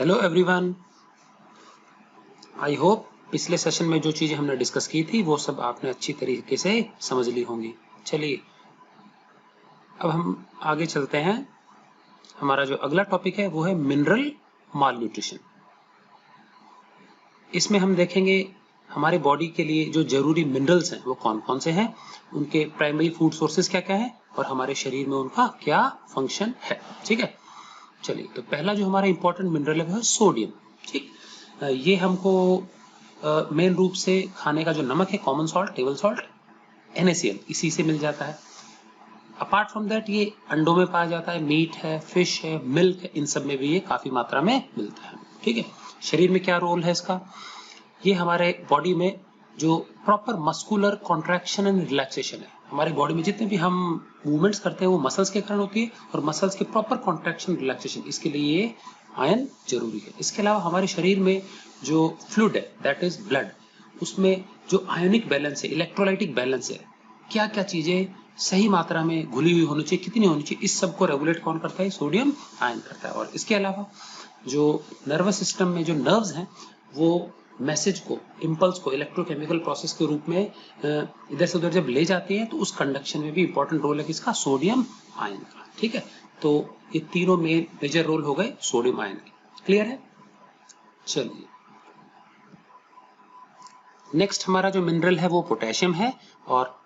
Hello everyone, I hope पिछले session में जो चीजें हमने डिस्कस की थी वो सब आपने अच्छी तरीके से समझ ली होंगी। चलिए अब हम आगे चलते हैं। हमारा जो अगला टॉपिक है वो है मिनरल माल न्यूट्रिशन। इसमें हम देखेंगे हमारे बॉडी के लिए जो जरूरी मिनरल्स हैं वो कौन कौन से हैं, उनके प्राइमरी फूड सोर्सेज क्या क्या है और हमारे शरीर में उनका क्या फंक्शन है। ठीक है, चलिए तो पहला जो हमारा इंपॉर्टेंट मिनरल है वो है सोडियम। ठीक, ये हमको मेन रूप से खाने का जो नमक है, common salt, table salt, NaCl, इसी से मिल जाता है। अपार्ट फ्रॉम दैट ये अंडों में पाया जाता है, मीट है, फिश है, मिल्क है, इन सब में भी ये काफी मात्रा में मिलता है। ठीक है, शरीर में क्या रोल है इसका, ये हमारे बॉडी में जो proper muscular contraction and relaxation है, हमारे बॉडी में जितने भी हम मूवमेंट्स करते हैं वो मसल्स के कारण होती है, और मसल्स के प्रॉपर कॉन्ट्रैक्शन रिलैक्सेशन, इसके लिए ये आयन जरूरी है। इसके अलावा हमारे शरीर में जो फ्लूइड है, दैट इज ब्लड, उसमें जो आयोनिक बैलेंस है, इलेक्ट्रोलाइटिक बैलेंस है, क्या क्या चीजें सही मात्रा में घुली हुई होनी चाहिए, कितनी होनी चाहिए, इस सब को रेगुलेट कौन करता है, सोडियम आयन करता है। और इसके अलावा जो नर्वस सिस्टम में जो नर्व्स हैं वो मैसेज को, इम्पल्स को इलेक्ट्रोकेमिकल प्रोसेस के रूप में इधर से उधर जब ले जाती है, तो उस कंडक्शन में भी इंपॉर्टेंट रोल है किसका, सोडियम आयन का। ठीक है, तो ये तीनों मेजर रोल हो गए सोडियम आयन के। क्लियर है। चलिए नेक्स्ट हमारा जो मिनरल है वो पोटेशियम है, और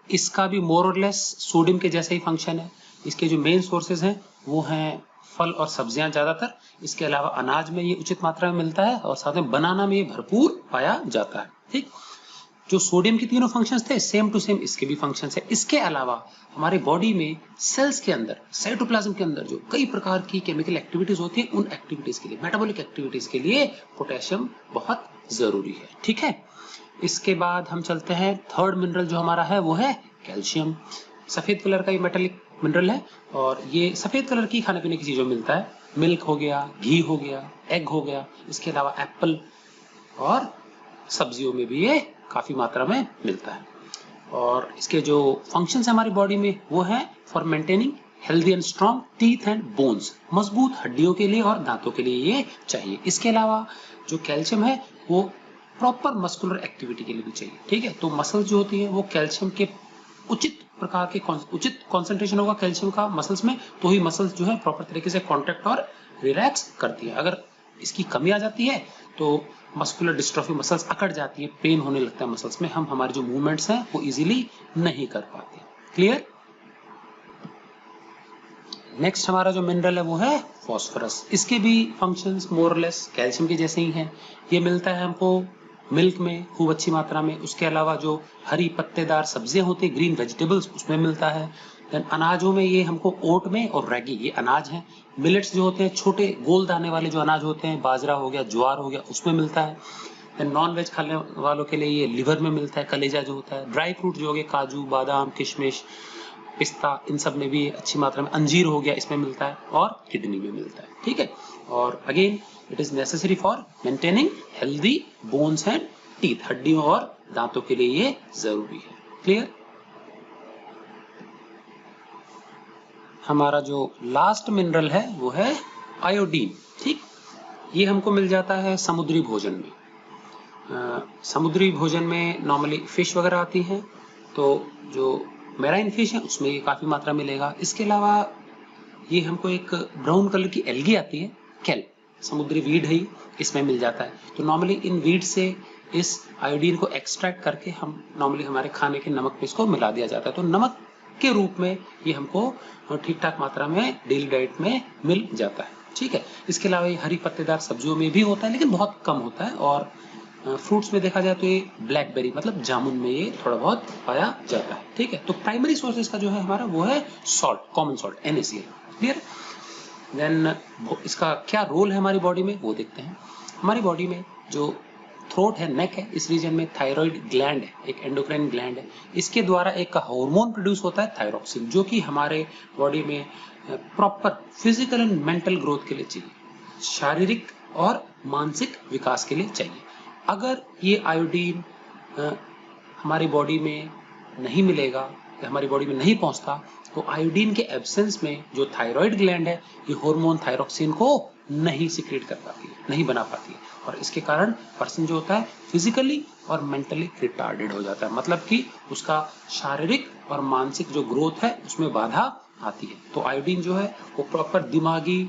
इसका भी मोर और लेस सोडियम के जैसा ही फंक्शन है। इसके जो मेन सोर्सेज हैं वो हैं फल और सब्जियां ज्यादातर, इसके अलावा अनाज में ये उचित मात्रा में मिलता है, और साथ में बनाना में ये भरपूर पाया जाता है। ठीक, जो सोडियम के तीनों फंक्शंस थे सेम टू सेम इसके भी फंक्शंस है। इसके अलावा हमारे बॉडी में सेल्स के अंदर, साइटोप्लाज्म के अंदर जो कई प्रकार की केमिकल एक्टिविटीज होती है, उन एक्टिविटीज के लिए, मेटाबॉलिक एक्टिविटीज के लिए पोटेशियम बहुत जरूरी है। ठीक है, इसके बाद हम चलते हैं, थर्ड मिनरल जो हमारा है वो है कैल्शियम। सफेद कलर का ये मेटालिक मिनरल है, और ये सफेद कलर की खाने पीने की चीजों में मिलता है। मिल्क हो गया, घी हो गया, एग हो गया, इसके अलावा एप्पल और सब्जियों में भी ये काफी मात्रा में मिलता है। और इसके जो फंक्शंस है हमारी बॉडी में वो है for maintaining healthy and strong teeth and bones, मजबूत हड्डियों के लिए और दांतों के लिए ये चाहिए। इसके अलावा जो कैल्शियम है वो प्रॉपर मस्कुलर एक्टिविटी के लिए भी चाहिए। ठीक है, तो मसल्स जो होती है वो कैल्शियम के उचित प्रकार के उचित कॉन्सेंट्रेशन होगा कैल्शियम का मसल्स में, तो ही मसल्स जो है प्रॉपर तरीके से कॉन्ट्रैक्ट और रिलैक्स करती है। अगर इसकी कमी आ जाती है तो मस्कुलर डिस्ट्रॉफी, मसल्स अकड़ जाती है, पेन होने लगता है मसल्स में, हम हमारे जो मूवमेंट्स हैं वो इजीली नहीं कर पाते। क्लियर। नेक्स्ट हमारा जो मिनरल है वो है फास्फोरस। इसके भी फंक्शंस मोर और लेस कैल्शियम के जैसे ही हैं। ये मिलता है हमको मिल्क में खूब अच्छी मात्रा में, उसके अलावा जो हरी पत्तेदार सब्जियां होती है, ग्रीन वेजिटेबल्स, उसमें मिलता है। देन अनाजों में ये हमको ओट में, और रैगी, ये अनाज हैं। मिलेट्स जो होते हैं, छोटे गोल दाने वाले जो अनाज होते हैं, बाजरा हो गया, ज्वार हो गया, उसमें मिलता है। देन नॉन वेज खाने वालों के लिए ये लिवर में मिलता है, कलेजा जो होता है। ड्राई फ्रूट जो हो गए, काजू, बादाम, किशमिश, पिस्ता, इन सब में भी अच्छी मात्रा में, अंजीर हो गया, इसमें मिलता है, और किडनी में मिलता है। ठीक है, और again it is necessary for maintaining healthy bones and teeth, हड्डियों और दांतों के लिए ये जरूरी है। क्लियर। हमारा जो लास्ट मिनरल है वो है आयोडीन। ठीक, ये हमको मिल जाता है समुद्री भोजन में। समुद्री भोजन में नॉर्मली फिश वगैरह आती हैं, तो जो मैराइन फिश है उसमें ये काफी मात्रा मिलेगा। इसके अलावा ये हमको एक ब्राउन कलर की एल्गी आती है, केल, समुद्री वीड है, इसमें मिल जाता है। तो नॉर्मली इन वीड से इस आयोडीन को एक्सट्रैक्ट करके हम नॉर्मली हमारे खाने के नमक में इसको मिला दिया जाता है, तो नमक के रूप में ये हमको ठीक ठाक मात्रा में डेली डाइट में मिल जाता है। ठीक है, इसके अलावा ये हरी पत्तेदार सब्जियों में भी होता है, लेकिन बहुत कम होता है, और फ्रूट्स में देखा जाए तो ये ब्लैकबेरी मतलब जामुन में ये थोड़ा बहुत पाया जाता है। ठीक है, तो प्राइमरी सोर्सेज का जो है हमारा वो है salt, common salt, NaCl। Clear. Then इसका क्या रोल है हमारी बॉडी में वो देखते हैं। हमारी बॉडी में जो थ्रोट है, नेक है, इस रीजन में थायराइड ग्लैंड है, एक एंडोक्राइन ग्लैंड है। इसके द्वारा एक हार्मोन प्रोड्यूस होता है थायरोक्सिन, जो कि हमारे बॉडी में proper physical and mental growth के लिए चाहिए, शारीरिक और मानसिक विकास के लिए चाहिए। अगर ये आयोडीन हमारी बॉडी में नहीं मिलेगा ये हमारी बॉडी में नहीं पहुंचता, तो आयोडीन के एब्सेंस में जो थायराइड ग्लैंड है ये हार्मोन थायरोक्सिन को नहीं सिक्रेट कर पाती है, नहीं बना पाती है, और इसके कारण पर्सन जो होता है फिजिकली और मेंटली रिटार्डेड हो जाता है, मतलब कि उसका शारीरिक और मानसिक जो ग्रोथ है उसमें बाधा आती है। तो आयोडीन जो है वो प्रॉपर दिमागी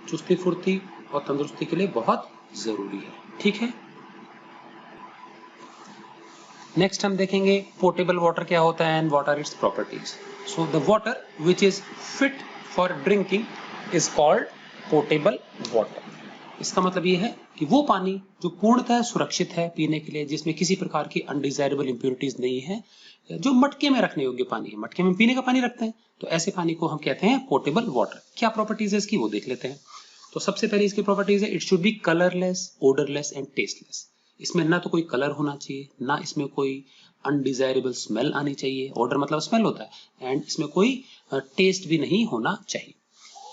चुस्ती फुर्ती और तंदुरुस्ती के लिए बहुत जरूरी है। ठीक है, नेक्स्ट हम देखेंगे पोर्टेबल वाटर क्या होता है and what are its properties. So the water which is fit for drinking is called portable water. इसका मतलब ये है कि वो पानी जो पूर्णतः सुरक्षित है पीने के लिए, जिसमें किसी प्रकार की अनडिजायरेबल इंप्योरिटीज नहीं है, जो मटके में रखने योग्य पानी है, मटके में पीने का पानी रखते हैं, तो ऐसे पानी को हम कहते हैं पोर्टेबल वाटर। क्या प्रॉपर्टीज है इसकी वो देख लेते हैं। तो सबसे पहले इसकी प्रॉपर्टीज है, it should be colourless, odourless and tasteless. इसमें ना तो कोई कलर होना चाहिए, ना इसमें कोई अनडिजायरेबल स्मेल आनी चाहिए, ऑर्डर मतलब स्मेल होता है, एंड इसमें कोई टेस्ट भी नहीं होना चाहिए।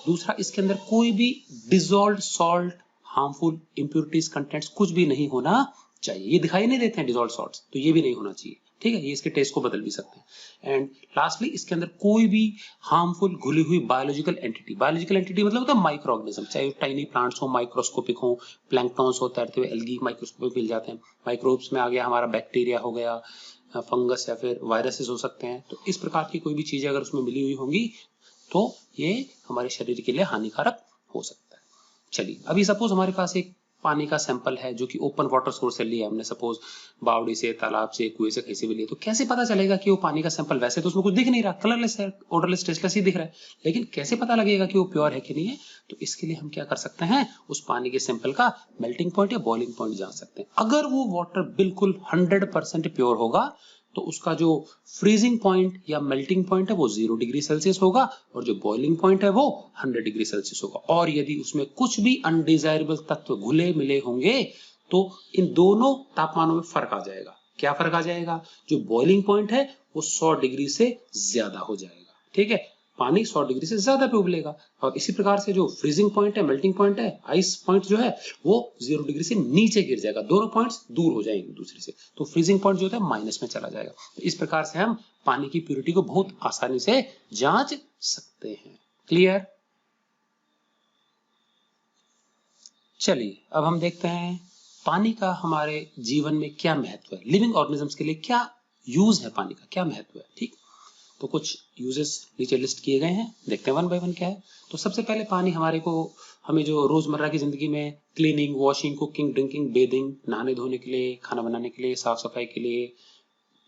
दूसरा, इसके अंदर कोई भी dissolved salt, harmful impurities contents कुछ भी नहीं होना चाहिए। ये दिखाई नहीं देते हैं डिजॉल्व्ड सॉल्ट्स, तो ये भी नहीं होना चाहिए। ठीक है, ये इसके टेस्ट को बदल भी सकते हैं। एंड लास्टली, इसके अंदर कोई भी हार्मफुल घुली हुई बायोलॉजिकल एंटिटी मतलब होता है माइक्रो ऑर्गेनिज्म, चाहे टाइनी प्लांट्स हो, माइक्रोस्कोपिक हो, प्लैंक्टॉन्स हो, तैरते हुए एल्गी माइक्रोस्कोपिक मिल जाते हैं, माइक्रोब्स में आ गया हमारा बैक्टीरिया हो गया, फंगस या फिर वायरसेस हो सकते हैं। तो इस प्रकार की कोई भी चीजें अगर उसमें मिली हुई होंगी तो ये हमारे शरीर के लिए हानिकारक हो सकता है। चलिए, अभी सपोज हमारे पास एक पानी का सैंपल है जो कि ओपन वाटर सोर्स से लिया हमने, सपोज बावड़ी से, तालाब से, कुएं से, कहीं से भी लिया, तो कैसे पता चलेगा कि वो पानी का सैंपल, वैसे तो उसमें कुछ दिख नहीं रहा, कलरलेस है, ऑर्डरलेस, टेस्टलेस ही दिख रहा है, लेकिन कैसे पता लगेगा कि वो प्योर है कि नहीं है? तो इसके लिए हम क्या कर सकते हैं, उस पानी के सैंपल का मेल्टिंग पॉइंट या बॉइलिंग पॉइंट जान सकते हैं। अगर वो वाटर बिल्कुल 100% प्योर होगा तो उसका जो फ्रीजिंग पॉइंट या मेल्टिंग पॉइंट है वो 0 डिग्री सेल्सियस होगा, और जो बॉइलिंग पॉइंट है वो 100 डिग्री सेल्सियस होगा। और यदि उसमें कुछ भी अनडिजायरेबल तत्व घुले मिले होंगे तो इन दोनों तापमानों में फर्क आ जाएगा। क्या फर्क आ जाएगा? जो बॉइलिंग पॉइंट है वो 100 डिग्री से ज्यादा हो जाएगा। ठीक है, पानी 100 डिग्री से ज्यादा पे उबलेगा, और इसी प्रकार से जो फ्रीजिंग पॉइंट है, मेल्टिंग पॉइंट है, आइस पॉइंट जो है वो 0 डिग्री से नीचे गिर जाएगा, दोनों पॉइंट्स दूर हो जाएंगे दूसरे से, तो फ्रीजिंग पॉइंट जो होता है माइनस में चला जाएगा। तो इस प्रकार से हम पानी की प्योरिटी को बहुत आसानी से जांच सकते हैं। क्लियर? चलिए, अब हम देखते हैं पानी का हमारे जीवन में क्या महत्व है, लिविंग ऑर्गेनिजम्स के लिए क्या यूज है पानी का, क्या महत्व है। ठीक, तो कुछ यूजेस नीचे लिस्ट किए गए हैं, देखते हैं वन बाय वन क्या है। तो सबसे पहले पानी हमें जो रोजमर्रा की जिंदगी में cleaning, washing, cooking, drinking, bathing, नहाने धोने के लिए, खाना बनाने के लिए, साफ सफाई के लिए,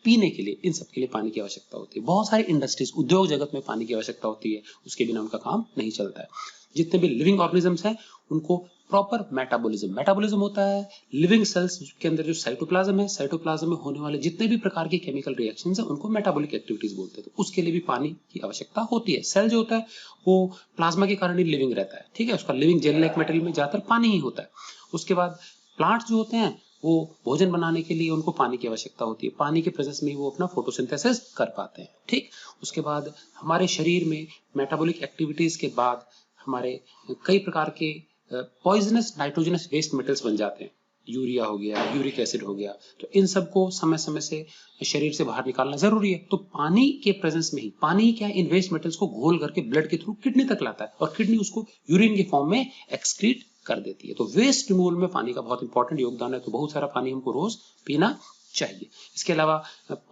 पीने के लिए, इन सब के लिए पानी की आवश्यकता होती है। बहुत सारी इंडस्ट्रीज, उद्योग जगत में पानी की आवश्यकता होती है, उसके बिना उनका काम नहीं चलता है। जितने भी लिविंग ऑर्गेनिजम्स हैं उनको प्रॉपर मेटाबॉलिज्म होता है। लिविंग सेल्स के अंदर जो साइटोप्लाज्म है, साइटोप्लाज्म में होने वाले जितने भी प्रकार के केमिकल रिएक्शंस हैं उनको मेटाबॉलिक एक्टिविटीज बोलते हैं। तो उसके लिए भी पानी की आवश्यकता होती है। सेल जो होता है वो प्लाज्मा के कारण ही लिविंग रहता है। ठीक है, उसका लिविंग जेल लाइक मटेरियल में ज्यादातर पानी ही होता है। उसके बाद प्लांट्स जो होते हैं वो भोजन बनाने के लिए उनको पानी की आवश्यकता होती है। पानी के प्रेजेंस में वो अपना फोटोसिंथेसिस कर पाते हैं। ठीक, उसके बाद हमारे शरीर में मेटाबॉलिक एक्टिविटीज के बाद हमारे कई प्रकार के पॉइजनस नाइट्रोजनस वेस्ट मेटल्स बन जाते हैं। यूरिया हो गया, यूरिक एसिड हो गया, तो इन सबको समय समय से शरीर से बाहर निकालना जरूरी है। तो पानी के प्रेजेंस में ही, पानी ही क्या है, इन वेस्ट मेटल्स को घोल करके ब्लड के थ्रू किडनी तक लाता है, और किडनी उसको यूरिन के फॉर्म में एक्सक्रीट कर देती है। तो वेस्ट रिमूवल में पानी का बहुत इंपॉर्टेंट योगदान है। तो बहुत सारा पानी हमको रोज पीना चाहिए। इसके अलावा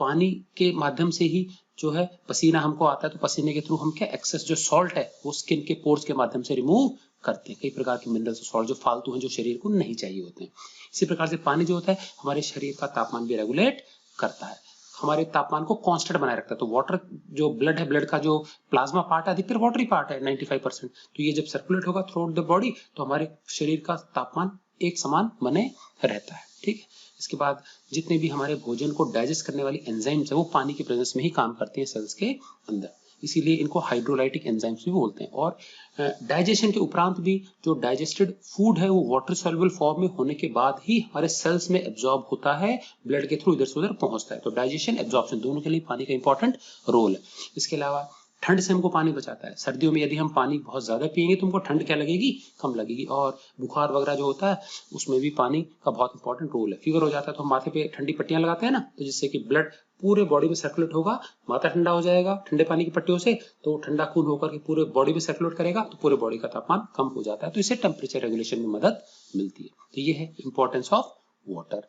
पानी के माध्यम से ही जो है पसीना हमको आता है, तो पसीने के थ्रू हम क्या एक्सेस जो सॉल्ट है वो स्किन के पोर्स के माध्यम से रिमूव करते हैं। कई प्रकार के मिनरल्स और सॉल्ट जो फालतू हैं, जो शरीर को नहीं चाहिए होते हैं। इसी प्रकार से पानी जो होता है हमारे शरीर का तापमान भी रेगुलेट करता है, हमारे तापमान को कांस्टेंट बनाए रखता है। तो वाटर जो ब्लड है, ब्लड का जो प्लाज्मा पार्ट है अधिकतर वाटरी पार्ट है 95%। तो ये जब सर्कुलेट होगा थ्रू आउट द बॉडी तो हमारे शरीर का तापमान एक समान बने रहता है। ठीक है, इसके बाद जितने भी हमारे भोजन को डाइजेस्ट करने वाली एंजाइम्स है वो पानी के प्रेजेंस में ही काम करती हैं सेल्स के अंदर, इसीलिए इनको हाइड्रोलाइटिक एंजाइम्स भी बोलते हैं। और डाइजेशन के उपरांत भी जो डाइजेस्टेड फूड है वो वाटर सॉल्युबल फॉर्म में होने के बाद ही हमारे सेल्स में एब्जॉर्ब होता है, ब्लड के थ्रू इधर से उधर पहुंचता है। तो डाइजेशन, एब्जॉर्प्शन दोनों के लिए पानी का इंपॉर्टेंट रोल है। इसके अलावा ठंड से हमको पानी बचाता है। सर्दियों में यदि हम पानी बहुत ज्यादा पिएंगे तो हमको ठंड क्या लगेगी, कम लगेगी। और बुखार वगैरह जो होता है उसमें भी पानी का बहुत इंपॉर्टेंट रोल है। फीवर हो जाता है तो हम माथे पे ठंडी पट्टियां लगाते हैं ना, तो जिससे कि ब्लड पूरे बॉडी में सर्कुलेट होगा, माथा ठंडा हो जाएगा ठंडे पानी की पट्टियों से, तो ठंडा खून होकर के पूरे बॉडी में सर्कुलेट करेगा, तो पूरे बॉडी का तापमान कम हो जाता है, तो इससे टेम्परेचर रेगुलेशन में मदद मिलती है। तो ये है इंपॉर्टेंस ऑफ वाटर।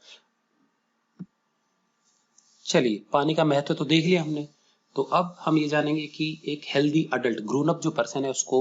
चलिए, पानी का महत्व तो देख लिया हमने, तो अब हम ये जानेंगे कि एक हेल्दी अडल्ट ग्रोन अप जो पर्सन है उसको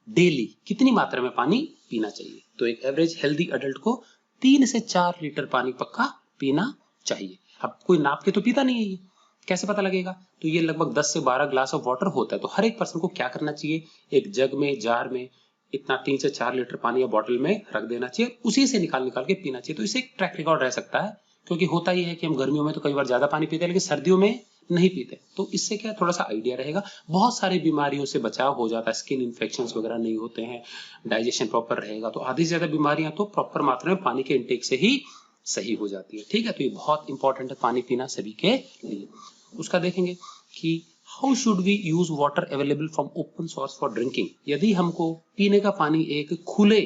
डेली कितनी मात्रा में पानी पीना चाहिए। तो एक एवरेज हेल्दी अडल्ट को 3 से 4 लीटर पानी पक्का पीना चाहिए। अब कोई नाप के तो पीता नहीं है, ये कैसे पता लगेगा? तो ये लगभग 10 से 12 ग्लास ऑफ वाटर होता है। तो हर एक पर्सन को क्या करना चाहिए, एक जग में, जार में इतना 3 से 4 लीटर पानी या बॉटल में रख देना चाहिए, उसी से निकाल निकाल के पीना चाहिए। तो इससे एक ट्रैक रिकॉर्ड रह सकता है, क्योंकि होता ही है कि हम गर्मियों में तो कई बार ज्यादा पानी पीते हैं लेकिन सर्दियों में नहीं पीते, तो इससे क्या थोड़ा सा आइडिया रहेगा, बहुत सारी बीमारियों से बचाव हो जाता है, स्किन इन्फेक्शंस वगैरह नहीं होते हैं, डाइजेशन प्रॉपर रहेगा, तो आधी से ज्यादा बीमारियां तो प्रॉपर मात्रा में पानी के इंटेक से ही सही हो जाती है। ठीक है, तो ये बहुत इंपॉर्टेंट है पानी पीना सभी के लिए। उसका देखेंगे कि how should we use water available from open source for drinking. यदि हमको पीने का पानी एक खुले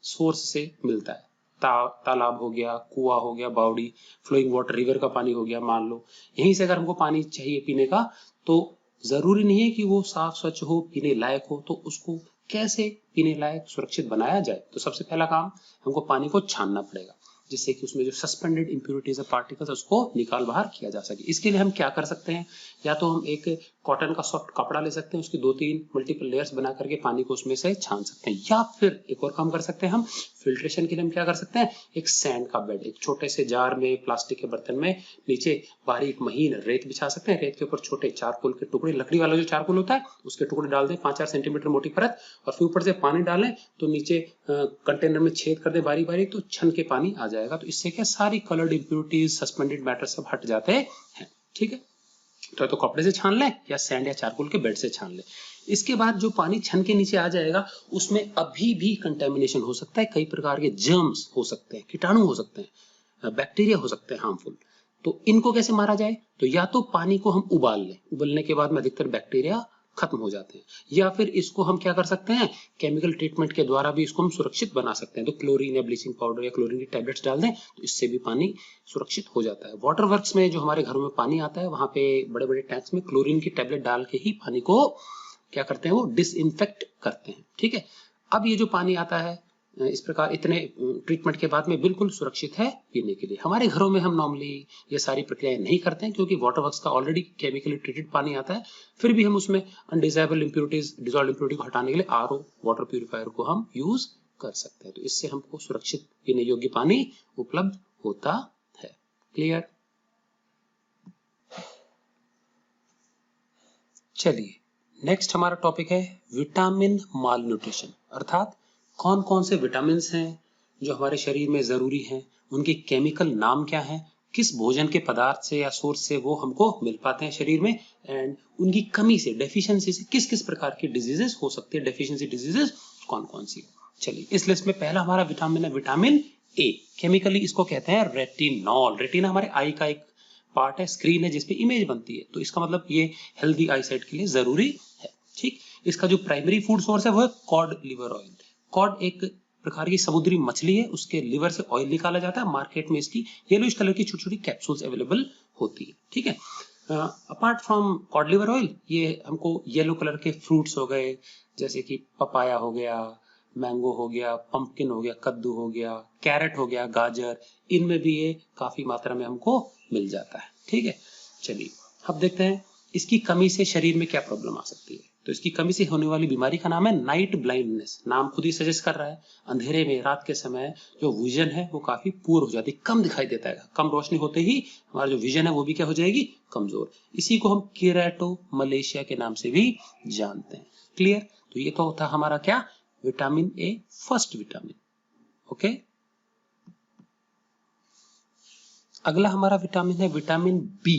सोर्स से मिलता है, तालाब हो गया, कुआं हो गया, बावड़ी, फ्लोइंग वाटर, रिवर का पानी हो गया, मान लो यहीं से अगर हमको पानी चाहिए पीने का, तो जरूरी नहीं है कि वो साफ स्वच्छ हो, पीने लायक हो, तो उसको कैसे पीने लायक सुरक्षित बनाया जाए। तो सबसे पहला काम, हमको पानी को छानना पड़ेगा, जिससे कि उसमें जो सस्पेंडेड इंप्यूरिटीज है, पार्टिकल्स, उसको निकाल बाहर किया जा सके। इसके लिए हम क्या कर सकते हैं, या तो हम एक कॉटन का सॉफ्ट कपड़ा ले सकते हैं, उसकी 2-3 मल्टीपल लेयर्स बना करके पानी को उसमें से छान सकते हैं, या फिर एक और काम कर सकते हैं हम, फिल्ट्रेशन के लिए हम क्या कर सकते हैं, एक सैंड का बेड, एक छोटे से जार में, प्लास्टिक के बर्तन में नीचे बारीक महीन रेत बिछा सकते हैं, रेत के ऊपर छोटे चारकोल के टुकड़े, लकड़ी वाला जो चारकोल होता है उसके टुकड़े डाल दें 5-4 सेंटीमीटर मोटी परत, और फिर ऊपर से पानी डालें, तो नीचे कंटेनर में छेद कर दे बारी बारी, तो छन के पानी आ जाएगा। तो इससे क्या सारी कलर्ड इंप्यूरिटीज, सस्पेंडेड मैटर सब हट जाते हैं। ठीक है, तो कपड़े से छान लें या सैंड या चारकोल के बेड से छान लें। इसके बाद जो पानी छन के नीचे आ जाएगा उसमें अभी भी कंटेमिनेशन हो सकता है, कई प्रकार के जर्म्स हो सकते हैं, कीटाणु हो सकते हैं, बैक्टीरिया हो सकते हैं हार्मफुल। तो इनको कैसे मारा जाए, तो या तो पानी को हम उबाल लें, उबलने के बाद में अधिकतर बैक्टीरिया खत्म हो जाते हैं, या फिर इसको हम क्या कर सकते हैं, केमिकल ट्रीटमेंट के द्वारा भी इसको हम सुरक्षित बना सकते हैं। तो क्लोरीन या ब्लीचिंग पाउडर या क्लोरीन की टैबलेट्स डाल दें, तो इससे भी पानी सुरक्षित हो जाता है। वाटर वर्क्स में जो हमारे घरों में पानी आता है, वहां पे बड़े बड़े टैंक्स में क्लोरीन की टैबलेट डाल के ही पानी को क्या करते हैं, वो डिसइंफेक्ट करते हैं। ठीक है, अब ये जो पानी आता है इस प्रकार इतने ट्रीटमेंट के बाद में बिल्कुल सुरक्षित है पीने के लिए। हमारे घरों में हम नॉर्मली ये सारी प्रक्रियाएं नहीं करते हैं, क्योंकि वाटर वर्क्स का ऑलरेडी केमिकली ट्रीटेड पानी आता है, फिर भी हम उसमें अनडिजायरेबल इंप्यूरिटीज, डिसॉल्व्ड इंप्यूरिटी को हटाने के लिए आरओ वाटर प्यूरिफायर को हम यूज कर सकते हैं। तो इससे हमको सुरक्षित पीने योग्य पानी उपलब्ध होता है। क्लियर? चलिए, नेक्स्ट हमारा टॉपिक है विटामिन माल न्यूट्रिशन, अर्थात कौन कौन से विटामिन हैं जो हमारे शरीर में जरूरी हैं, उनके केमिकल नाम क्या है, किस भोजन के पदार्थ से या सोर्स से वो हमको मिल पाते हैं शरीर में, एंड उनकी कमी से, डेफिशिएंसी से किस किस प्रकार की डिजीजेस हो सकती है, डेफिशिएंसी डिजीजेस कौन कौन सी। चलिए, इस लिस्ट में पहला हमारा विटामिन है विटामिन ए। केमिकली इसको कहते हैं रेटिनॉल। रेटिना हमारे आई का एक पार्ट है, स्क्रीन है जिसपे इमेज बनती है, तो इसका मतलब ये हेल्दी आई साइट के लिए जरूरी है। ठीक, इसका जो प्राइमरी फूड सोर्स है वो है कॉड लिवर ऑयल। कॉड एक प्रकार की समुद्री मछली है, उसके लिवर से ऑयल निकाला जाता है, मार्केट में इसकी येलोइश कलर की छोटी छोटी कैप्सूल्स अवेलेबल होती है। ठीक है, apart from cod liver oil, ये हमको येलो कलर के फ्रूट्स हो गए, जैसे कि पपाया हो गया, मैंगो हो गया, पंपकिन हो गया, कद्दू हो गया, कैरेट हो गया, गाजर, इनमें भी ये काफी मात्रा में हमको मिल जाता है। ठीक है, चलिए अब देखते हैं इसकी कमी से शरीर में क्या प्रॉब्लम आ सकती है। तो इसकी कमी से होने वाली बीमारी का नाम है नाइट ब्लाइंडनेस। नाम खुद ही सजेस्ट कर रहा है, अंधेरे में, रात के समय जो विजन है वो काफी पुअर हो जाती है, कम दिखाई देता है। कम रोशनी होते ही हमारा जो विजन है वो भी क्या हो जाएगी, कमजोर। इसी को हम केराटो मलेशिया के नाम से भी जानते हैं। क्लियर? तो ये तो होता हमारा क्या, vitamin A, first vitamin. Okay, अगला हमारा विटामिन है विटामिन बी।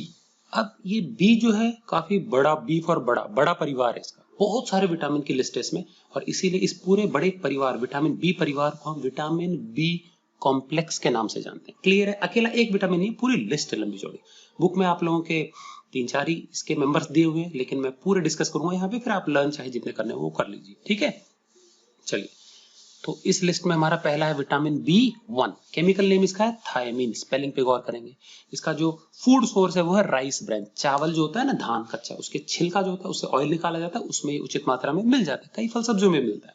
अब ये बी जो है काफी बड़ा, बी फॉर बड़ा, बड़ा परिवार है इसका, बहुत सारे विटामिन की लिस्ट है इसमें, और इसीलिए इस पूरे बड़े परिवार विटामिन बी परिवार को हम विटामिन बी कॉम्प्लेक्स के नाम से जानते हैं। क्लियर है? अकेला एक विटामिन नहीं, पूरी लिस्ट है लंबी चौड़ी। बुक में आप लोगों के 3-4 ही इसके मेंबर्स दिए हुए हैं, लेकिन मैं पूरे डिस्कस करूंगा यहाँ पे, फिर आप लर्न चाहे जितने करने वो कर लीजिए। ठीक है, चलिए, तो इस लिस्ट में हमारा पहला है विटामिन B1, केमिकल नेम इसका है थायमीन, स्पेलिंग पे गौर करेंगे। इसका जो फूड सोर्स है वो है राइस ब्रैन, चावल जो होता है ना धान कच्चा, उसके छिलका जो होता है उससे ऑयल निकाला जाता है, उसमें उचित मात्रा में मिल जाता है, कई फल सब्जियों में मिलता है।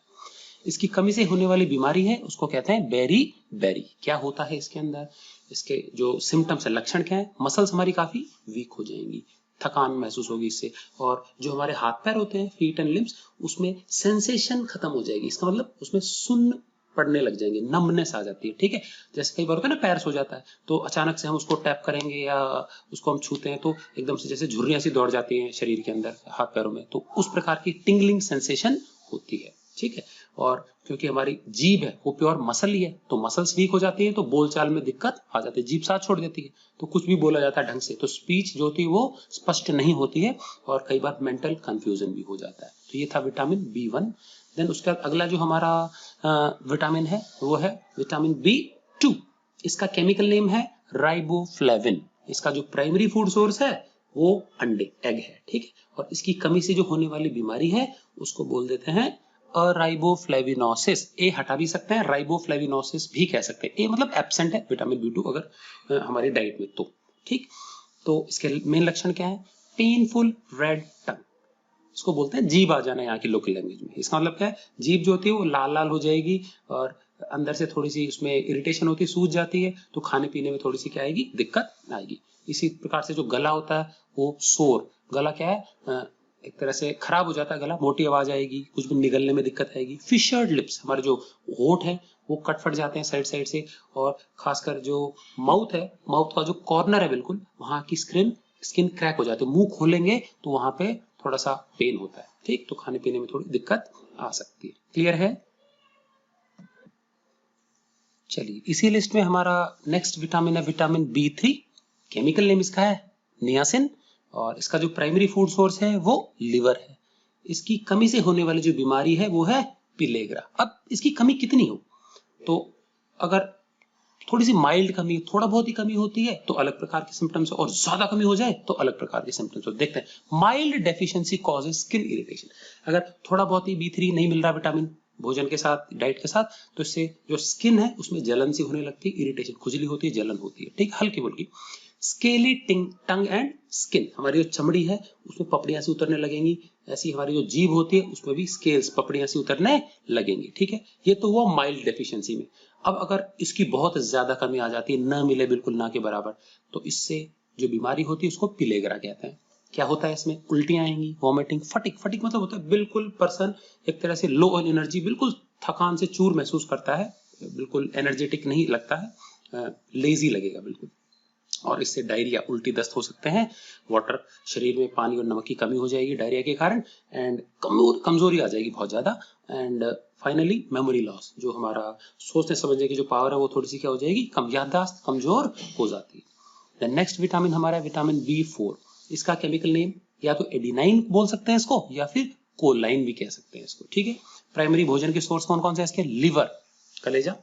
इसकी कमी से होने वाली बीमारी है उसको कहते हैं बेरी बेरी। क्या होता है इसके अंदर, इसके जो सिम्टम्स है, लक्षण क्या है, मसल्स हमारी काफी वीक हो जाएंगी, थकान महसूस होगी इससे, और जो हमारे हाथ पैर होते हैं फीट एंड लिम्स, उसमें सेंसेशन खत्म हो जाएगी। इसका मतलब उसमें सुन्न पड़ने लग जाएंगे, नमनेस आ जाती है, ठीक है। जैसे कई बार होता है ना पैर सो जाता है तो अचानक से हम उसको टैप करेंगे या उसको हम छूते हैं तो एकदम से जैसे झुर्रियां सी दौड़ जाती हैं शरीर के अंदर हाथ पैरों में, तो उस प्रकार की टिंगलिंग सेंसेशन होती है, ठीक है। और क्योंकि हमारी जीभ है वो प्योर मसल ही है, तो मसल्स वीक हो जाती है तो बोलचाल में दिक्कत आ जाती है, जीभ साथ छोड़ देती है, तो कुछ भी बोला जाता है ढंग से, तो स्पीच जो होती है वो स्पष्ट नहीं होती है और कई बार मेंटल कंफ्यूजन भी हो जाता है। तो ये था विटामिन B1। देन उसका अगला जो हमारा विटामिन है वो है विटामिन B2। इसका केमिकल नेम है राइबोफ्लेविन। इसका जो प्राइमरी फूड सोर्स है वो अंडे, एग है, ठीक है। और इसकी कमी से जो होने वाली बीमारी है उसको बोल देते हैं राइबोफ्लेविनोसिस। ए हटा भी सकते हैं, राइबोफ्लेविनोसिस भी कह सकते हैं। ए मतलब एब्सेंट है विटामिन B2 अगर हमारी डाइट में, तो ठीक। तो इसके मेन लक्षण क्या है, पेनफुल रेड टंग, इसको बोलते हैं जीभ आ जाना यहाँ की लोकल लैंग्वेज में। इसका मतलब क्या है, जीभ जो होती है वो लाल लाल हो जाएगी और अंदर से थोड़ी सी उसमें इरिटेशन होती है, सूज जाती है, तो खाने पीने में थोड़ी सी क्या आएगी, दिक्कत आएगी। इसी प्रकार से जो गला होता है वो सोर, गला क्या है एक तरह से खराब हो जाता है गला, मोटी आवाज आएगी, कुछ भी निगलने में दिक्कत आएगी। फिशर्ड लिप्स, हमारे जो होंठ है वो कट फट जाते हैं साइड साइड से, और खासकर जो माउथ है, माउथ का जो कॉर्नर है बिल्कुल वहां की स्किन क्रैक हो जाती है, मुंह खोलेंगे तो वहां पे थोड़ा सा पेन होता है, ठीक। तो खाने पीने में थोड़ी दिक्कत आ सकती है, क्लियर है। चलिए इसी लिस्ट में हमारा नेक्स्ट विटामिन है विटामिन B3, केमिकल नेम इसका है नियासिन, और इसका जो प्राइमरी फूड सोर्स है वो लिवर है। इसकी कमी से होने वाली जो बीमारी है वो है पिलेग्रा। अब इसकी कमी कितनी हो, तो अगर थोड़ी सी माइल्ड कमी, थोड़ा बहुत ही कमी होती है तो अलग प्रकार के सिम्टम्स, और ज्यादा कमी हो जाए तो अलग प्रकार के सिम्टम्स। तो देखते हैं, mild deficiency causes skin irritation. अगर थोड़ा बहुत ही B3 नहीं मिल रहा विटामिन भोजन के साथ, डाइट के साथ, तो इससे जो स्किन है उसमें जलन सी होने लगती है, इरिटेशन, खुजली होती है, जलन होती है, ठीक, हल्की फुल्की। स्केली टंग एंड स्किन, हमारी जो चमड़ी है उसमें पपड़ियां सी उतरने लगेंगी, ऐसी हमारी जो जीभ होती है उसमें भी स्केल्स, पपड़ियां सी उतरने लगेंगी, ठीक है। ये तो हुआ माइल्ड डेफिशिएंसी में। अब अगर इसकी बहुत ज्यादा कमी आ जाती है, न मिले बिल्कुल ना के बराबर, तो इससे जो बीमारी होती है उसको पिलेग्रा कहते हैं। क्या होता है इसमें, उल्टियां आएंगी, वॉमिटिंग, फटिक मतलब होता है बिल्कुल पर्सन एक तरह से लो ऑन एनर्जी, बिल्कुल थकान से चूर महसूस करता है, बिल्कुल एनर्जेटिक नहीं लगता है, लेजी लगेगा बिल्कुल। और इससे डायरिया, उल्टी दस्त हो सकते हैं, वाटर, शरीर में पानी और नमक की कमी हो जाएगी डायरिया के कारण, एंड कमजोरी आ जाएगी बहुत ज्यादा, एंड फाइनली मेमोरी लॉस, जो हमारा सोचने समझने की जो पावर है वो थोड़ी सी क्या हो जाएगी, कम, याददाश्त कमजोर हो जाती है। नेक्स्ट विटामिन हमारा विटामिन B4। इसका केमिकल नेम या तो एडिनाइन बोल सकते हैं इसको, या फिर कोलाइन भी कह सकते हैं इसको, ठीक है। प्राइमरी भोजन के सोर्स कौन कौन से हैं इसके, लिवर, कलेजा,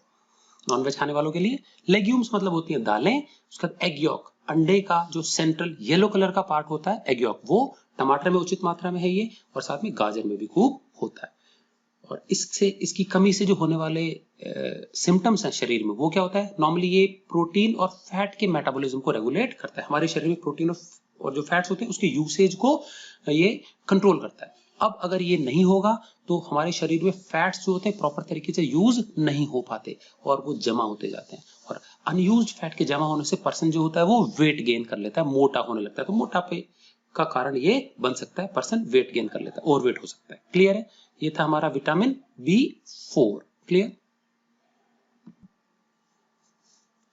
नॉनवेज खाने वालों के लिए, लेग्यूम्स मतलब होती हैं दालें, उसके बाद एग यॉक, अंडे का जो सेंट्रल येलो कलर का पार्ट होता है एग यॉक, वो टमाटर में उचित मात्रा में है ये, और साथ में गाजर में भी खूब होता है। और इससे, इसकी कमी से जो होने वाले सिम्टम्स हैं शरीर में वो क्या होता है, नॉर्मली ये प्रोटीन और फैट के मेटाबॉलिज्म को रेगुलेट करता है। हमारे शरीर में प्रोटीन और जो फैट्स होते हैं उसके यूसेज को ये कंट्रोल करता है। अब अगर ये नहीं होगा तो हमारे शरीर में फैट्स जो होते हैं प्रॉपर तरीके से यूज नहीं हो पाते और वो जमा होते जाते हैं, और अनयूज्ड फैट के जमा होने से पर्सन जो होता है वो वेट गेन कर लेता है, मोटा होने लगता है। तो मोटापे का कारण ये बन सकता है, पर्सन वेट गेन कर लेता है, ओवरवेट हो सकता है, क्लियर है। ये था हमारा विटामिन B4, क्लियर।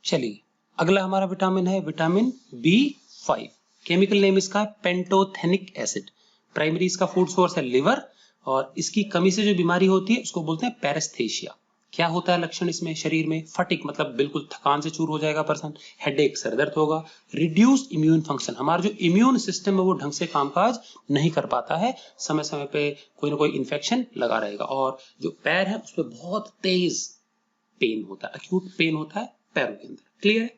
चलिए अगला हमारा विटामिन है विटामिन B5, केमिकल नेम इसका है पेंटोथेनिक एसिड। प्राइमरी इसका फूड सोर्स है लिवर, और इसकी कमी से जो बीमारी होती है उसको बोलते हैं पैरेस्थेशिया। क्या होता है लक्षण इसमें, शरीर में फटिक मतलब बिल्कुल थकान से चूर हो जाएगा पर्सन, हेडेक, सरदर्द होगा, रिड्यूस्ड इम्यून फंक्शन, हमारा जो इम्यून सिस्टम है वो ढंग से कामकाज नहीं कर पाता है, समय समय पे कोई ना कोई इन्फेक्शन लगा रहेगा, और जो पैर है उसमें बहुत तेज पेन होता है, अक्यूट पेन होता है पैरों के अंदर, क्लियर है।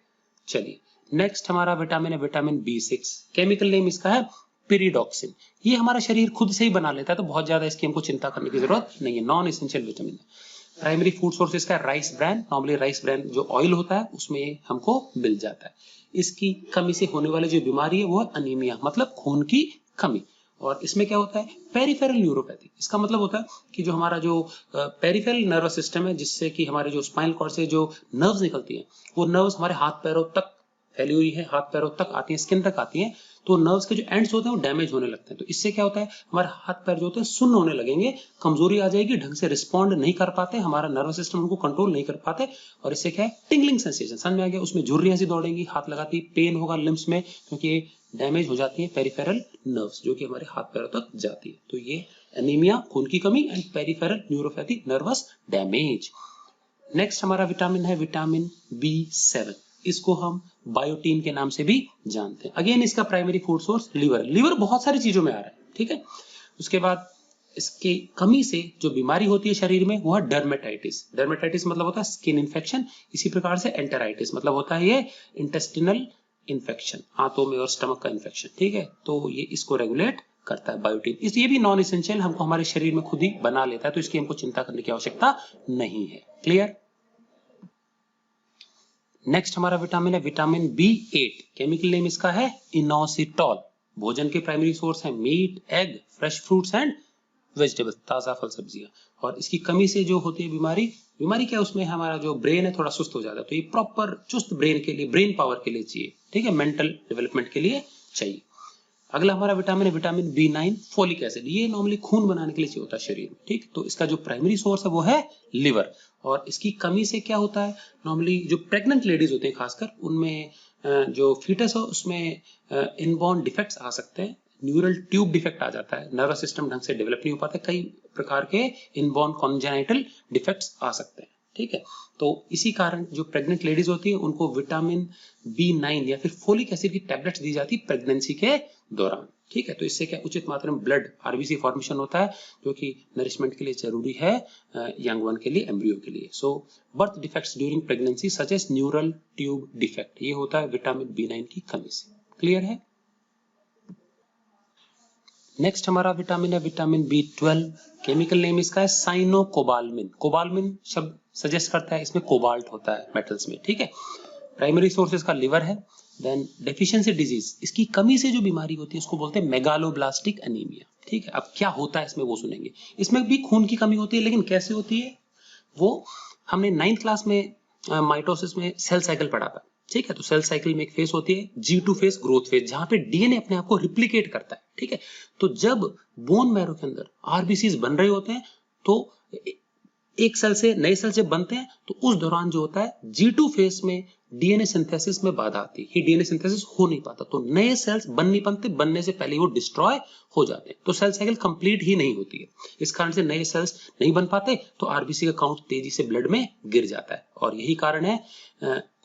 चलिए नेक्स्ट हमारा विटामिन है विटामिन B6, केमिकल नेम इसका है पिरिडॉक्सिन। ये हमारा शरीर खुद से ही बना लेता है, तो बहुत ज्यादा इसकी हमको चिंता करने की जरूरत नहीं है, नॉन एसेंशियल विटामिन है। प्राइमरी फूड सोर्स इसका rice bran, normally rice bran जो ऑयल होता है उसमें हमको मिल जाता है। इसकी कमी से होने वाली जो बीमारी है वो है अनीमिया, मतलब खून की कमी। और इसमें क्या होता है, पेरिफेरल न्यूरोपैथी। इसका मतलब होता है कि जो हमारा जो पेरिफेरल नर्वस सिस्टम है, जिससे कि हमारे जो स्पाइनल कॉर्ड से जो नर्व्स निकलती हैं, वो नर्व्स हमारे हाथ पैरों तक फैली हुई है, हाथ पैरों तक आती है, स्किन तक आती है, तो नर्व्स के जो एंड्स होते हैं वो डैमेज होने लगते हैं। तो इससे क्या होता है, हमारे हाथ पैर जो होते हैं सुन्न होने लगेंगे, कमजोरी आ जाएगी, ढंग से रिस्पॉन्ड नहीं कर पाते, हमारा नर्वस सिस्टम उनको कंट्रोल नहीं कर पाते। और इससे क्या है, टिंगलिंग सेंसेशन, समझ में आ गया, उसमें झुर्रियां सी दौड़ेंगी, हाथ लगाती, पेन होगा लिम्स में, क्योंकि डैमेज हो जाती है पेरिफेरल नर्व्स जो कि हमारे हाथ पैरों तक जाती है। तो ये एनीमिया, खून की कमी, and peripheral neuropathy, nervous damage. Next हमारा विटामिन है विटामिन B7। इसको हम बायोटीन के नाम से भी जानते हैं। अगेन इसका primary food source liver. Liver बहुत सारी चीजों में आ रहा है, ठीक है। उसके बाद इसकी कमी से जो बीमारी होती है शरीर में वो है डर्मेटाइटिस। डर्मेटाइटिस मतलब होता है स्किन इन्फेक्शन। इसी प्रकार से एंटेराइटिस मतलब होता है ये इंटेस्टिनल इन्फेक्शन, हाथों में और स्टमक का इन्फेक्शन, ठीक है। तो ये इसको रेगुलेट करता है बायोटीन। इसलिए भी नॉन एसेंशियल, हमको हमारे शरीर में खुद ही बना लेता है, तो इसकी हमको चिंता करने की आवश्यकता नहीं है। क्लियर। नेक्स्ट हमारा विटामिन है विटामिन B8। केमिकल नेम इसका है इनोसिटॉल। भोजन के प्राइमरी सोर्स है meat, egg, fresh fruits and vegetable, ताजा फल सब्जियां। और इसकी कमी से जो होती है बीमारी, बीमारी क्या, उसमें हमारा जो ब्रेन है थोड़ा सुस्त हो जाता है। तो ये प्रॉपर चुस्त ब्रेन के लिए, ब्रेन पावर के लिए चाहिए, ठीक है, मेंटल डेवलपमेंट के लिए चाहिए। अगला हमारा विटामिन है विटामिन B9, फोलिक एसिड। ये नॉर्मली खून बनाने के लिए चाहिए होता है शरीर में, ठीक। तो इसका जो प्राइमरी सोर्स है वो है लिवर। और इसकी कमी से क्या होता है, नॉर्मली जो प्रेग्नेंट लेडीज होते हैं खासकर, उनमें जो फीटस हो उसमें इनबॉर्न डिफेक्ट्स आ सकते हैं, न्यूरल ट्यूब डिफेक्ट आ जाता है, नर्वस सिस्टम ढंग से डेवलप नहीं हो पाता, कई प्रकार के इनबॉर्न कॉन्जेनाइटल डिफेक्ट्स आ सकते हैं, ठीक है। तो इसी कारण जो प्रेग्नेंट लेडीज होती है उनको विटामिन B9 या फिर फोलिक एसिड की टैबलेट्स दी जाती है प्रेगनेंसी के दौरान, ठीक है। तो इससे क्या उचित मात्रा में ब्लड आरबीसी फॉर्मेशन होता है, जो कि नरिशमेंट के लिए जरूरी है यंग वन के लिए, एम्ब्रियो के लिए। So birth defects during pregnancy such as neural tube defect, ये होता है विटामिन B9 की कमी से। क्लियर है। नेक्स्ट हमारा विटामिन है विटामिन B12। केमिकल नेम इसका है साइनोकोबाल्मिन। कोबाल्मिन शब्द सजेस्ट करता है इसमें कोबाल्ट होता है मेटल्स में, ठीक है। प्राइमरी सोर्स इसका लिवर है। देन डेफिशिएंसी डिजीज, इसकी कमी से जो बीमारी होती है उसको बोलते हैं मेगालोब्लास्टिक एनीमिया, ठीक है। अब क्या होता है इसमें वो सुनेंगे। इसमें भी खून की कमी होती है, लेकिन कैसे होती है वो हमने 9th क्लास में माइटोसिस में सेल साइकिल पढ़ा था, ठीक है। तो सेल साइकिल में एक फेज होती है G2 फेज, ग्रोथ फेज, जहां पे डीएनए अपने आप को रिप्लिकेट करता है, ठीक है। तो जब बोन मैरो के अंदर आरबीसीज बन रहे होते हैं, तो एक सेल से नए सेल से बनते हैं, तो उस दौरान जो होता है G2 फेज में डीएनए सिंथेसिस में बाधा आती है, डीएनए सिंथेसिस हो नहीं पाता, तो नए सेल्स बन नहीं पाते, बनने से पहले वो डिस्ट्रॉय हो जाते हैं, तो सेल साइकिल कंप्लीट ही नहीं होती है। इस कारण से नए सेल्स नहीं बन पाते, तो आरबीसी का काउंट तेजी से ब्लड में गिर जाता है, और यही कारण है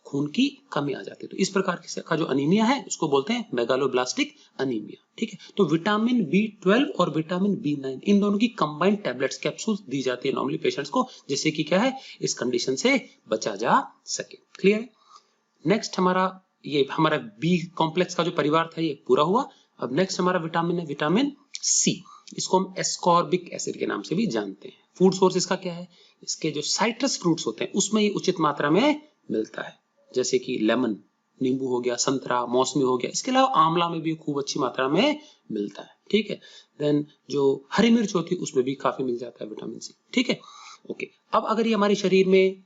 खून की कमी आ जाती है। तो इस प्रकार का जो अनीमिया है उसको बोलते हैं मेगालोब्लास्टिक अनीमिया, ठीक है। तो विटामिन B12 और विटामिन B9 इन दोनों की कंबाइंड टैबलेट्स, कैप्सूल दी जाती है नॉर्मली पेशेंट्स को, जिससे कि क्या है, इस कंडीशन से बचा जा सके। क्लियर है। नेक्स्ट हमारा बी कॉम्प्लेक्स का जो परिवार था ये पूरा हुआ। अब नेक्स्ट हमारा विटामिन है विटामिन C। इसको हम एस्कॉर्बिक एसिड के नाम से भी जानते हैं। फूड सोर्स इसका क्या है, इसके जो साइट्रस फ्रूट्स होते हैं उसमें ये उचित मात्रा में मिलता है, जैसे कि लेमन, नींबू हो गया, संतरा, मौसमी हो गया। इसके अलावा आंवला में भी खूब अच्छी मात्रा में मिलता है, ठीक है। देन जो हरी मिर्च होती है उसमें भी काफी मिल जाता है विटामिन C, ठीक है। ओके, अब अगर ये हमारे शरीर में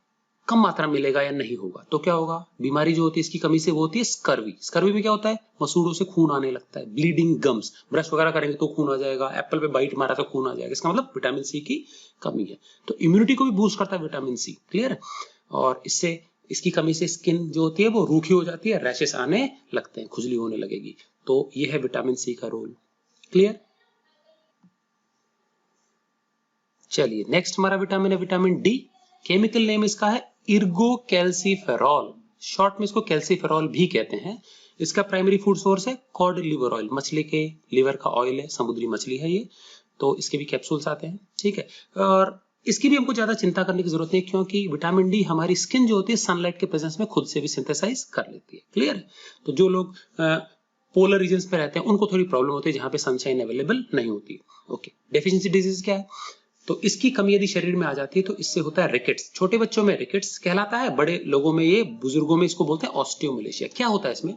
कम मात्रा मिलेगा या नहीं होगा तो क्या होगा, बीमारी जो होती है इसकी कमी से वो होती है स्कर्वी। स्कर्वी में क्या होता है, मसूड़ों से खून आने लगता है, ब्लीडिंग गम्स, ब्रश वगैरह करेंगे तो खून आ जाएगा, एप्पल पे बाइट मारा तो खून आ जाएगा, इसका मतलब विटामिन C की कमी है। तो इम्यूनिटी को भी बूस्ट करता है विटामिन C, क्लियर है। और इससे इसकी कमी से स्किन जो होती है वो रूखी हो जाती है, रैशेस आने लगते हैं, खुजली होने लगेगी। तो ये है विटामिन C का रोल। क्लियर। चलिए नेक्स्ट हमारा विटामिन है विटामिन D। केमिकल नेम इसका है इर्गोकैल्सीफेरॉल, शॉर्ट में इसको कैल्सीफेरॉल भी कहते हैं। इसका प्राइमरी फूड सोर्स है कॉड लिवर ऑयल, मछली के लिवर का ऑयल है, समुद्री मछली है ये। तो इसके भी कैप्सूल्स आते हैं, ठीक है। और इसकी भी हमको ज्यादा चिंता करने की जरूरत नहीं, क्योंकि विटामिन D हमारी स्किन जो होती है सनलाइट के प्रेजेंस में खुद से भी सिंथेसाइज कर लेती है। क्लियर है। तो जो लोग पोलर रीजन्स पे रहते हैं उनको थोड़ी प्रॉब्लम होती है, जहां पे सनशाइन अवेलेबल नहीं होती। ओके, डेफिशिएंसी डिजीज क्या है, तो इसकी कमी यदि शरीर में आ जाती है तो इससे होता है रिकेट्स। छोटे बच्चों में रिकेट्स कहलाता है, बड़े लोगों में ये, बुजुर्गों में इसको बोलते हैं ऑस्टियोमलेशिया। क्या होता है इसमें?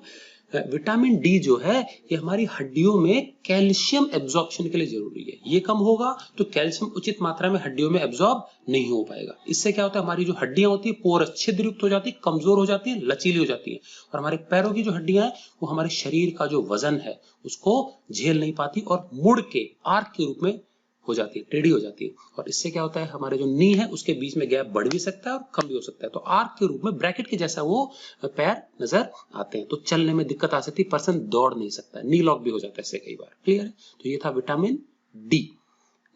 विटामिन डी जो है ये हमारी हड्डियों में कैल्शियम एब्जॉर्प्शन के लिए जरूरी है। ये कम होगा तो कैल्शियम उचित मात्रा में हड्डियों में एब्जॉर्ब नहीं हो पाएगा। इससे क्या होता है, हमारी जो हड्डियां होती है पोरस, छिद्रयुक्त हो जाती है, कमजोर हो जाती है, लचीली हो जाती है, और हमारे पैरों की जो हड्डियां हैं वो हमारे शरीर का जो वजन है उसको झेल नहीं पाती और मुड़ के आर्क के रूप में हो जाती है, टेढ़ी हो जाती है। और इससे क्या होता है, हमारे जो नी है उसके बीच में गैप बढ़ भी सकता है और कम भी हो सकता है। तो आर्क के रूप में ब्रैकेट के जैसा वो पैर नजर आते हैं। तो चलने में दिक्कत आ सकती है, पर्सन दौड़ नहीं सकता, नी लॉक भी हो जाता है इससे कई बार। क्लियर है? तो ये था विटामिन डी।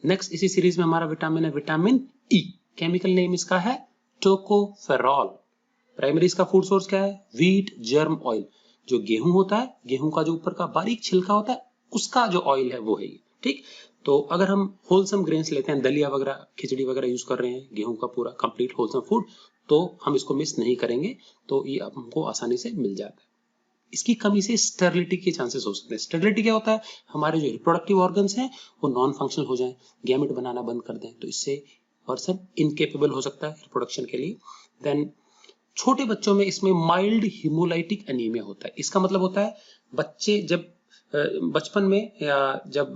नेक्स्ट इसी सीरीज में हमारा विटामिन है विटामिन ई। केमिकल नेम इसका है टोकोफेरॉल। प्राइमरी इसका फूड सोर्स क्या है? Wheat germ oil. जो गेहूं होता है, गेहूं का जो ऊपर का बारीक छिलका होता है उसका जो ऑयल है वो है ये। ठीक, तो अगर हम होलसम ग्रेन्स लेते हैं, दलिया वगैरह, खिचड़ी वगैरह यूज कर रहे हैं, गेहूं का पूरा कंप्लीट होलसम फूड, तो हम इसको मिस नहीं करेंगे, तो ये हमको आसानी से मिल जाता है। इसकी कमी से स्टेरिलिटी के चांसेस हो सकते हैं। स्टेरिलिटी क्या होता है? हमारे जो रिप्रोडक्टिव ऑर्गन्स हैं वो नॉन फंक्शनल हो जाएं, गैमेट बनाना बंद कर दें, तो इससे पर्सन इनकेपेबल हो सकता है रिप्रोडक्शन के लिए। देन छोटे बच्चों में इसमें माइल्ड हीमोलाइटिक एनीमिया होता है। इसका मतलब होता है बच्चे जब बचपन में या जब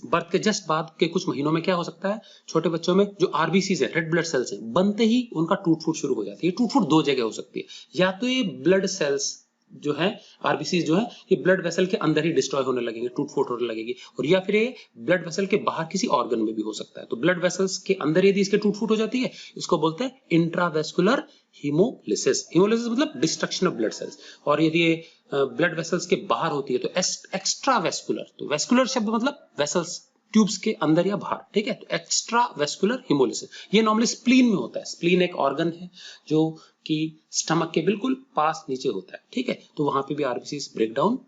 बर्थ के जस्ट बाद के कुछ महीनों में क्या हो सकता है, छोटे बच्चों में जो आरबीसीज है, रेड ब्लड सेल्स है, बनते ही उनका टूट फूट शुरू हो जाती है। टूट फूट दो जगह हो सकती है, या तो ये ब्लड सेल्स जो है, आरबीसी जो है, ये ब्लड वेसल के अंदर ही डिस्ट्रॉय होने लगेंगे, टूट फूट होने लगेगी, और या फिर ये ब्लड वेसल के बाहर किसी ऑर्गन में भी हो सकता है। तो ब्लड वेसल्स के अंदर यदि इसके टूट फूट हो जाती है, इसको बोलते हैं इंट्रावेस्कुलर हीमोलिसिस। हीमोलिसिस मतलब डिस्ट्रक्शन ऑफ ब्लड सेल्स। और यदि ये ब्लड वेसल्स के बाहर होती है तो एक्स्ट्रा वेस्कुलर। तो वेस्कुलर शब्द मतलब वेसल्स, ट्यूब्स के अंदर या बाहर। ठीक है, तो एक्स्ट्रा वेस्कुलर हीमोलिसिस ये नॉर्मली स्प्लीन में होता है। स्प्लीन एक ऑर्गन है जो कि स्टमक के बिल्कुल पास नीचे होता है। ठीक है, तो वहां पे भी आरबीसी ब्रेकडाउन,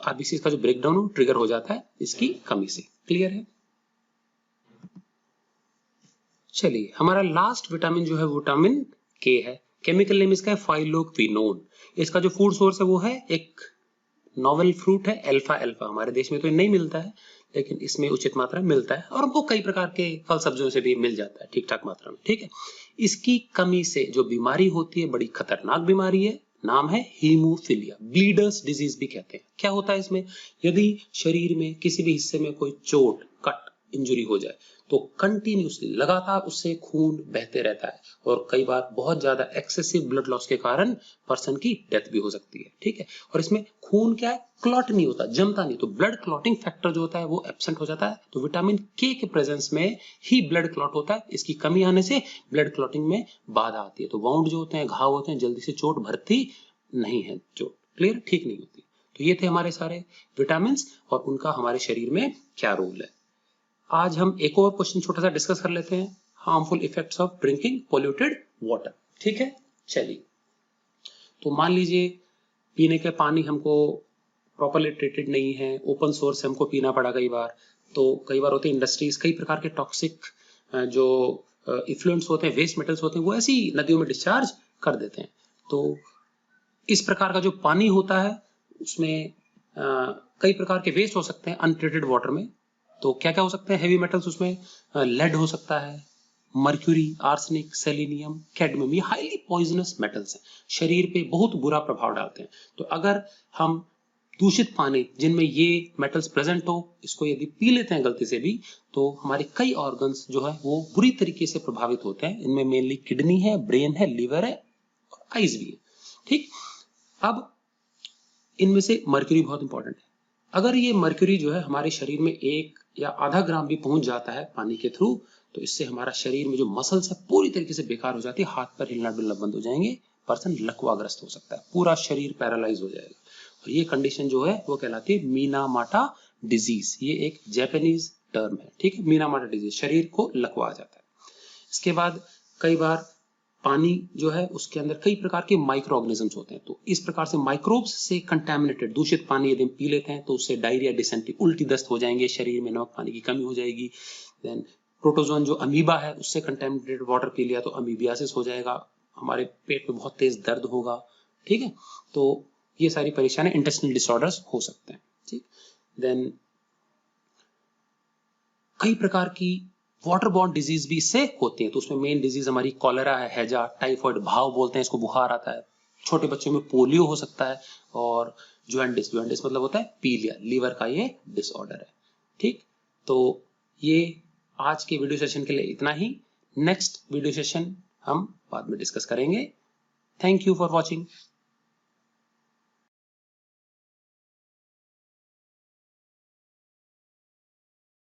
आरबीसी का जो ब्रेकडाउन ट्रिगर हो जाता है इसकी कमी से। क्लियर है? चलिए, हमारा लास्ट विटामिन जो है विटामिन के है। केमिकल नेम इसका है फाइलोक्विनोन। इसका जो फूड सोर्स है वो है एक नोवेल फ्रूट है एल्फा एल्फा। हमारे देश में तो नहीं मिलता है, लेकिन इसमें उचित मात्रा में मिलता है, और हमको कई प्रकार के फल सब्जियों से भी मिल जाता है ठीक ठाक मात्रा में। ठीक है, इसकी कमी से जो बीमारी होती है, बड़ी खतरनाक बीमारी है, नाम है हीमोफिलिया, ब्लीडर्स डिजीज भी कहते हैं। क्या होता है इसमें? यदि शरीर में किसी भी हिस्से में कोई चोट, कट, इंजरी हो जाए तो कंटिन्यूसली लगातार उससे खून बहते रहता है, और कई बार बहुत ज्यादा एक्सेसिव ब्लड लॉस के कारण पर्सन की डेथ भी हो सकती है। ठीक है, और इसमें खून क्या है, क्लॉट नहीं होता, जमता नहीं, तो ब्लड क्लॉटिंग फैक्टर जो होता है वो एब्सेंट हो जाता है। तो विटामिन के प्रेजेंस में ही ब्लड क्लॉट होता है। इसकी कमी आने से ब्लड क्लॉटिंग में बाधा आती है। तो वाउंड जो होते हैं, घाव होते हैं, जल्दी से चोट भरती नहीं है, चोट क्लियर ठीक नहीं होती। तो ये थे हमारे सारे विटामिन और उनका हमारे शरीर में क्या रोल है। आज हम एक और क्वेश्चन छोटा सा डिस्कस कर लेते हैं, harmful effects of drinking polluted water. ठीक है, चलिए, तो मान लीजिए पीने के पानी हमको प्रॉपर्ली ट्रीटेड नहीं है, ओपन सोर्स से हमको पीना पड़ा कई बार। तो कई बार होते हैं इंडस्ट्रीज कई प्रकार के टॉक्सिक जो इफ्लुएंट्स होते हैं, वेस्ट मेटल्स होते हैं, वो ऐसी नदियों में डिस्चार्ज कर देते हैं। तो इस प्रकार का जो पानी होता है उसमें कई प्रकार के वेस्ट हो सकते हैं अनट्रीटेड वाटर में। तो क्या क्या हो सकते हैं हेवी मेटल्स उसमें? लेड हो सकता है, मर्क्यूरी, आर्सेनिक, सेलेनियम, कैडमियम, ये हाईली पॉइजनस मेटल्स हैं, शरीर पे बहुत बुरा प्रभाव डालते हैं। तो अगर हम दूषित पानी जिनमें ये मेटल्स प्रेजेंट हो, इसको यदि पी लेते हैं गलती से भी, तो हमारे कई ऑर्गन्स जो है वो बुरी तरीके से प्रभावित होते हैं। इनमें मेनली किडनी है, ब्रेन है, लिवर है और आईज भी है। ठीक, अब इनमें से मर्क्यूरी बहुत इंपॉर्टेंट है। अगर ये मर्क्यूरी जो है हमारे शरीर में 1 या आधा ग्राम भी पहुंच जाता है पानी के थ्रू, तो इससे हमारा शरीर में जो मसल्स है पूरी तरीके से बेकार हो जाती है, हाथ पर हिलना डुलना बंद हो जाएंगे, पर्सन लकवाग्रस्त हो सकता है, पूरा शरीर पैरालाइज हो जाएगा। और ये कंडीशन जो है वो कहलाती है मीनामाटा डिजीज। ये एक जापानीज टर्म है। ठीक है, मीनामाटा डिजीज, शरीर को लकवा आ जाता है। इसके बाद कई बार पानी जो है उसके अंदर कई प्रकार के माइक्रो ऑर्गेनिजम्स होते हैं। तो इस प्रकार से माइक्रोब्स से कंटेमिनेटेड दूषित पानी यदि हम पी लेते हैं तो उससे डायरिया, डिसेंट्री, उल्टी दस्त हो जाएंगे, शरीर में नमक पानी की कमी हो जाएगी। देन प्रोटोजोन जो अमीबा है उससे कंटेमिनेटेड वाटर पी लिया तो अमीबियासिस हो जाएगा, हमारे पेट में बहुत तेज दर्द होगा। ठीक है, तो ये सारी परेशानी, इंटेस्टिनल डिसऑर्डर्स हो सकते हैं। ठीक, देन कई प्रकार की वाटर बॉर्न डिजीज भी इससे होती है। तो उसमें मेन डिजीज हमारी कॉलेरा है, हैजा, टाइफाइड, भाव बोलते हैं इसको, बुखार आता है। छोटे बच्चों में पोलियो हो सकता है, और ज्वेंडिस, ज्वेंडिस मतलब होता है पीलिया, लीवर का ये डिसऑर्डर है। ठीक, तो ये आज के वीडियो सेशन के लिए इतना ही। नेक्स्ट वीडियो सेशन हम बाद में डिस्कस करेंगे। Thank you for watching.